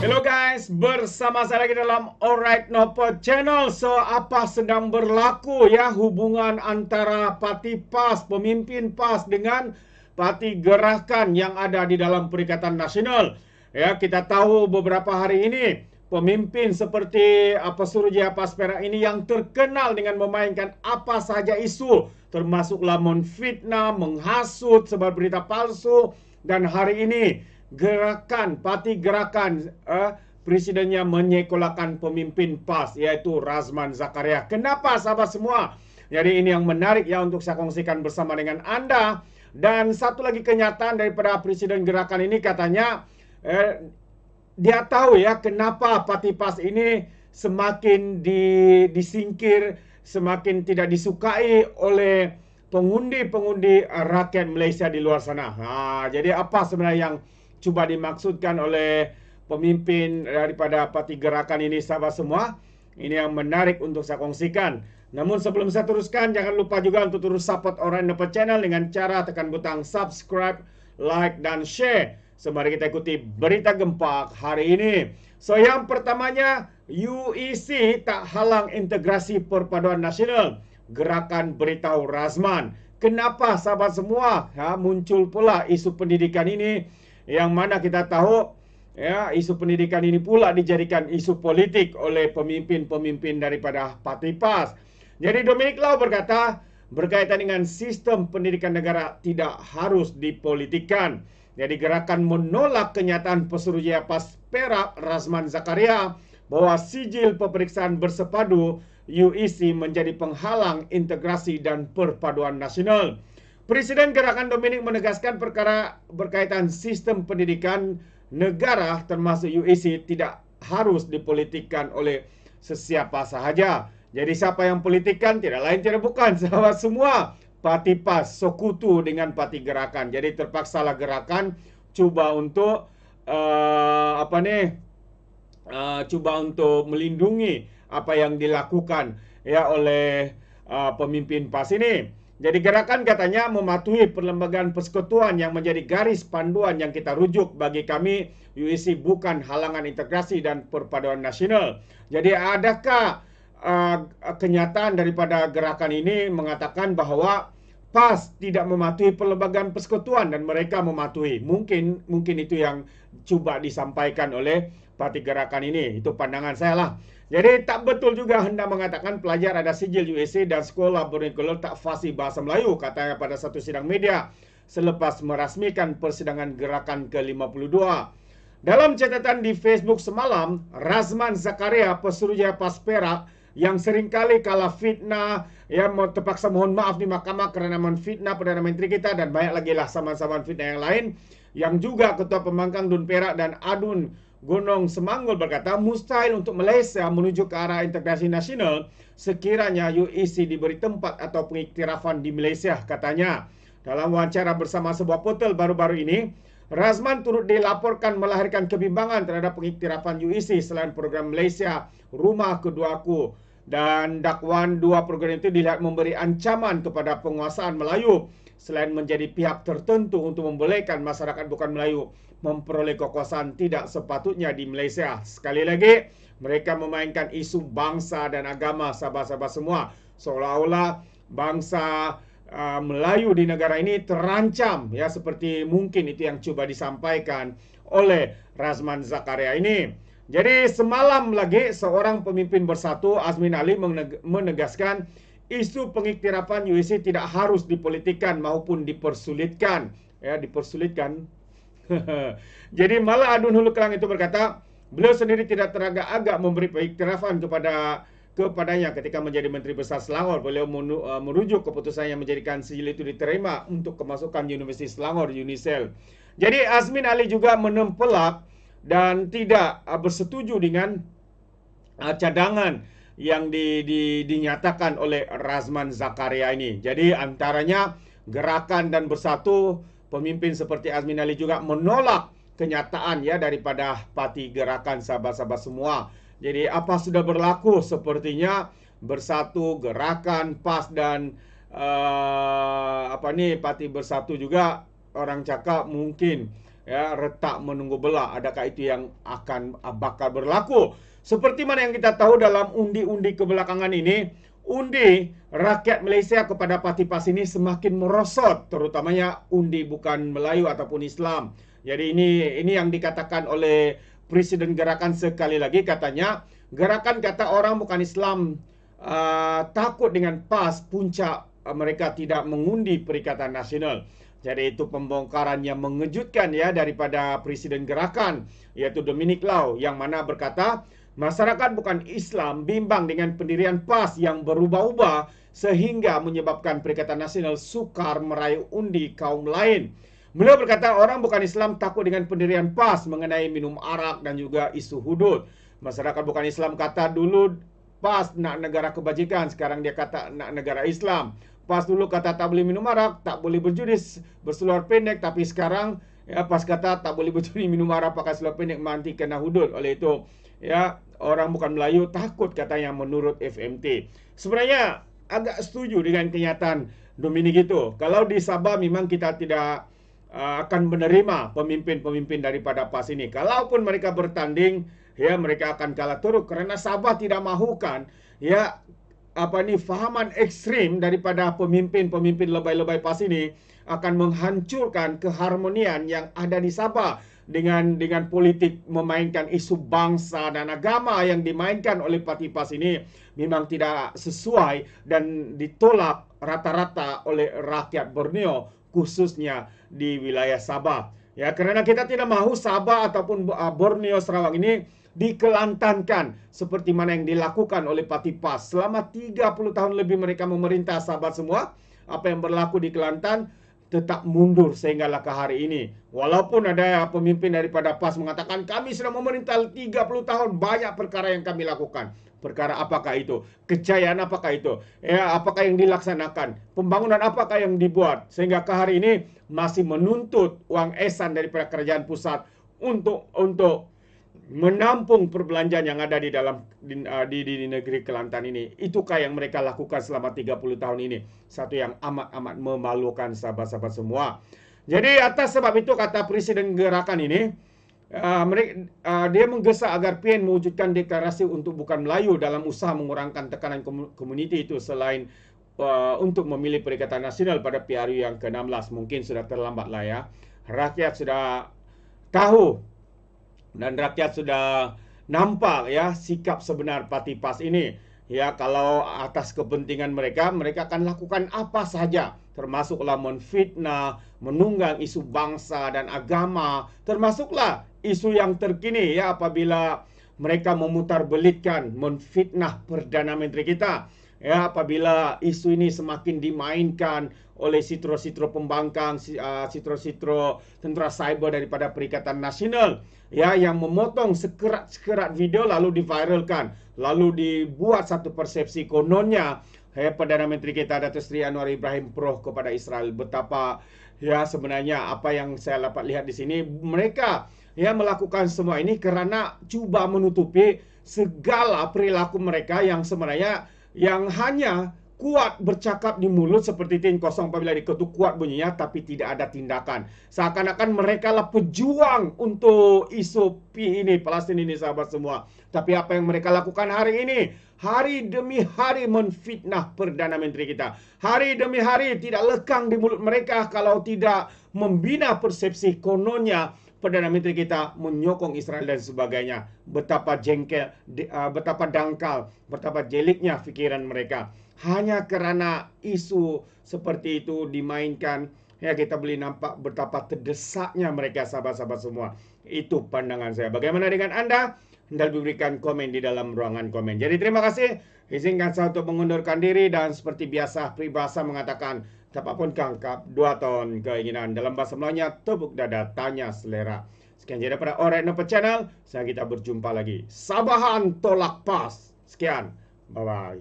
Hello guys, bersama saya lagi dalam Alright Nopo Channel. So, apa sedang berlaku ya hubungan antara parti PAS, pemimpin PAS dengan parti gerakan yang ada di dalam Perikatan Nasional? Ya, kita tahu beberapa hari ini pemimpin seperti Suruhjaya PAS Perak ini yang terkenal dengan memainkan apa saja isu, termasuklah menfitnah, menghasut, sebar berita palsu, dan hari ini parti gerakan presidennya menyekolahkan pemimpin PAS yaitu Razman Zakaria. Kenapa sahabat semua? Jadi ini yang menarik ya untuk saya kongsikan bersama dengan Anda. Dan satu lagi kenyataan daripada presiden gerakan ini katanya dia tahu ya kenapa parti PAS ini semakin disingkir, semakin tidak disukai oleh pengundi-pengundi rakyat Malaysia di luar sana. Jadi apa sebenarnya yang coba dimaksudkan oleh pemimpin daripada parti gerakan ini sahabat semua? Ini yang menarik untuk saya kongsikan. Namun sebelum saya teruskan, jangan lupa juga untuk terus support Alright Nopo Channel dengan cara tekan butang subscribe, like, dan share. Mari kita ikuti berita gempak hari ini. So yang pertamanya, UEC tak halang integrasi perpaduan nasional. Gerakan beritahu Razman. Kenapa sahabat semua muncul pula isu pendidikan ini, yang mana kita tahu ya isu pendidikan ini pula dijadikan isu politik oleh pemimpin-pemimpin daripada parti PAS. Jadi Dominic Lau berkata berkaitan dengan sistem pendidikan negara tidak harus dipolitikkan. Jadi gerakan menolak kenyataan Pesuruhjaya PAS Perak Razman Zakaria bahwa sijil peperiksaan bersepadu UEC menjadi penghalang integrasi dan perpaduan nasional. Presiden Gerakan Dominic menegaskan perkara berkaitan sistem pendidikan negara termasuk UEC tidak harus dipolitikkan oleh sesiapa sahaja. Jadi siapa yang politikan tidak lain tidak bukan sahabat semua parti PAS sekutu dengan parti gerakan. Jadi terpaksalah gerakan cuba untuk cuba untuk melindungi apa yang dilakukan ya oleh pemimpin PAS ini. Jadi gerakan katanya mematuhi perlembagaan persekutuan yang menjadi garis panduan yang kita rujuk. Bagi kami, UEC bukan halangan integrasi dan perpaduan nasional. Jadi adakah kenyataan daripada gerakan ini mengatakan bahwa PAS tidak mematuhi perlembagaan persekutuan dan mereka mematuhi? Mungkin itu yang coba disampaikan oleh parti gerakan ini. Itu pandangan saya lah. Jadi tak betul juga hendak mengatakan pelajar ada sijil UEC dan sekolah berkurikuler tak fasih bahasa Melayu, katanya pada satu sidang media selepas merasmikan persidangan gerakan ke-52. Dalam catatan di Facebook semalam, Razman Zakaria, Pesuruhjaya PAS Perak, yang seringkali kalah fitnah, yang terpaksa mohon maaf di mahkamah kerana menfitnah Perdana Menteri kita dan banyak lagi lah saman-saman fitnah yang lain, yang juga Ketua Pembangkang DUN Perak dan ADUN Gunung Semanggul berkata mustahil untuk Malaysia menuju ke arah integrasi nasional sekiranya UEC diberi tempat atau pengiktirafan di Malaysia, katanya. Dalam wawancara bersama sebuah portal baru-baru ini, Razman turut dilaporkan melahirkan kebimbangan terhadap pengiktirafan UEC selain program Malaysia Rumah Keduaku, dan dakwaan dua program itu dilihat memberi ancaman kepada penguasaan Melayu selain menjadi pihak tertentu untuk membolehkan masyarakat bukan Melayu memperoleh kekuasaan tidak sepatutnya di Malaysia. Sekali lagi, mereka memainkan isu bangsa dan agama sahabat-sahabat semua, seolah-olah bangsa Melayu di negara ini terancam ya, seperti mungkin itu yang coba disampaikan oleh Razman Zakaria ini. Jadi semalam lagi seorang pemimpin bersatu, Azmin Ali, menegaskan isu pengiktirafan UEC tidak harus dipolitikkan maupun dipersulitkan. Ya, dipersulitkan. Jadi malah Adun Hulu Kelang itu berkata, beliau sendiri tidak teragak-agak memberi pengiktirafan kepadanya ketika menjadi Menteri Besar Selangor. Beliau merujuk keputusan yang menjadikan sijil itu diterima untuk kemasukan Universiti Selangor, UNISEL. Jadi Azmin Ali juga menempelak dan tidak bersetuju dengan cadangan yang dinyatakan oleh Razman Zakaria ini. Jadi antaranya Gerakan dan Bersatu, pemimpin seperti Azmin Ali juga menolak kenyataan ya daripada parti Gerakan, sahabat-sahabat semua. Jadi apa sudah berlaku sepertinya Bersatu, Gerakan, PAS dan parti Bersatu juga orang cakap mungkin ya, retak menunggu belah. Adakah itu yang akan bakal berlaku? Seperti mana yang kita tahu dalam undi-undi kebelakangan ini, undi rakyat Malaysia kepada parti PAS ini semakin merosot, terutamanya undi bukan Melayu ataupun Islam. Jadi ini yang dikatakan oleh Presiden Gerakan sekali lagi, katanya Gerakan kata orang bukan Islam takut dengan PAS, puncak mereka tidak mengundi Perikatan Nasional. Jadi itu pembongkaran yang mengejutkan ya daripada Presiden Gerakan, yaitu Dominic Lau, yang mana berkata masyarakat bukan Islam bimbang dengan pendirian PAS yang berubah-ubah sehingga menyebabkan Perikatan Nasional sukar meraih undi kaum lain. Beliau berkata orang bukan Islam takut dengan pendirian PAS mengenai minum arak dan juga isu hudud. Masyarakat bukan Islam kata dulu PAS nak negara kebajikan, sekarang dia kata nak negara Islam. PAS dulu kata tak boleh minum arak, tak boleh berjudi berseluar pendek, tapi sekarang ya PAS kata tak boleh berjudi minum arak pakai seluar pendek nanti kena hudud. Oleh itu ya orang bukan Melayu takut katanya menurut FMT. Sebenarnya agak setuju dengan kenyataan Dominic itu. Kalau di Sabah memang kita tidak akan menerima pemimpin-pemimpin daripada PAS ini. Kalaupun mereka bertanding, ya mereka akan kalah teruk kerana Sabah tidak mahukan ya fahaman ekstrim daripada pemimpin-pemimpin lebay-lebay PAS ini akan menghancurkan keharmonian yang ada di Sabah dengan politik memainkan isu bangsa dan agama yang dimainkan oleh parti PAS ini memang tidak sesuai dan ditolak rata-rata oleh rakyat Borneo, khususnya di wilayah Sabah. Ya, kerana kita tidak mahu Sabah ataupun Borneo Sarawak ini dikelantankan seperti mana yang dilakukan oleh parti PAS. Selama 30 tahun lebih mereka memerintah Sabah semua. Apa yang berlaku di Kelantan tetap mundur sehinggalah ke hari ini. Walaupun ada pemimpin daripada PAS mengatakan kami sudah memerintah 30 tahun, banyak perkara yang kami lakukan. Perkara apakah itu? Kejayaan apakah itu? Ya, apakah yang dilaksanakan? Pembangunan apakah yang dibuat? Sehingga ke hari ini masih menuntut wang esan daripada kerajaan pusat untuk menampung perbelanjaan yang ada di dalam di negeri Kelantan ini. Itukah yang mereka lakukan selama 30 tahun ini? Satu yang amat-amat memalukan sahabat-sahabat semua. Jadi atas sebab itu kata Presiden Gerakan ini, dia menggesa agar PN mewujudkan deklarasi untuk bukan Melayu dalam usaha mengurangkan tekanan komuniti itu selain untuk memilih Perikatan Nasional pada PRU yang ke-16. Mungkin sudah terlambat lah ya. Rakyat sudah tahu dan rakyat sudah nampak ya sikap sebenar parti PAS ini. Ya, kalau atas kepentingan mereka akan lakukan apa saja, termasuklah menfitnah, menunggang isu bangsa dan agama, termasuklah isu yang terkini ya apabila mereka memutarbelitkan, menfitnah Perdana Menteri kita. Ya, apabila isu ini semakin dimainkan oleh sitro-sitro pembangkang, sitro-sitro tentera cyber daripada Perikatan Nasional, ya, yang memotong sekerat-sekerat video lalu diviralkan, lalu dibuat satu persepsi kononnya Perdana Menteri kita Datuk Seri Anwar Ibrahim pro kepada Israel. Betapa ya sebenarnya apa yang saya dapat lihat di sini, mereka ya melakukan semua ini kerana cuba menutupi segala perilaku mereka yang sebenarnya yang hanya kuat bercakap di mulut seperti tin kosong apabila diketuk kuat bunyinya tapi tidak ada tindakan. Seakan-akan mereka lah pejuang untuk isu ini Palestin ini sahabat semua. Tapi apa yang mereka lakukan hari ini? Hari demi hari menfitnah Perdana Menteri kita. Hari demi hari tidak lekang di mulut mereka kalau tidak membina persepsi kononnya Perdana Menteri kita menyokong Israel dan sebagainya. Betapa jengkel, betapa dangkal, betapa jeliknya fikiran mereka. Hanya kerana isu seperti itu dimainkan, ya kita boleh nampak betapa terdesaknya mereka sahabat-sahabat semua. Itu pandangan saya. Bagaimana dengan Anda? Anda berikan komen di dalam ruangan komen. Jadi terima kasih. Izinkan saya untuk mengundurkan diri dan seperti biasa peribahasa mengatakan tapak pun kangkap, 2 ton keinginan. Dalam bahasa Melayunya, tepuk dada, tanya selera. Sekian jadi daripada Alright Nampak Channel. Saya kita berjumpa lagi. Sabahan tolak PAS. Sekian. Bye-bye.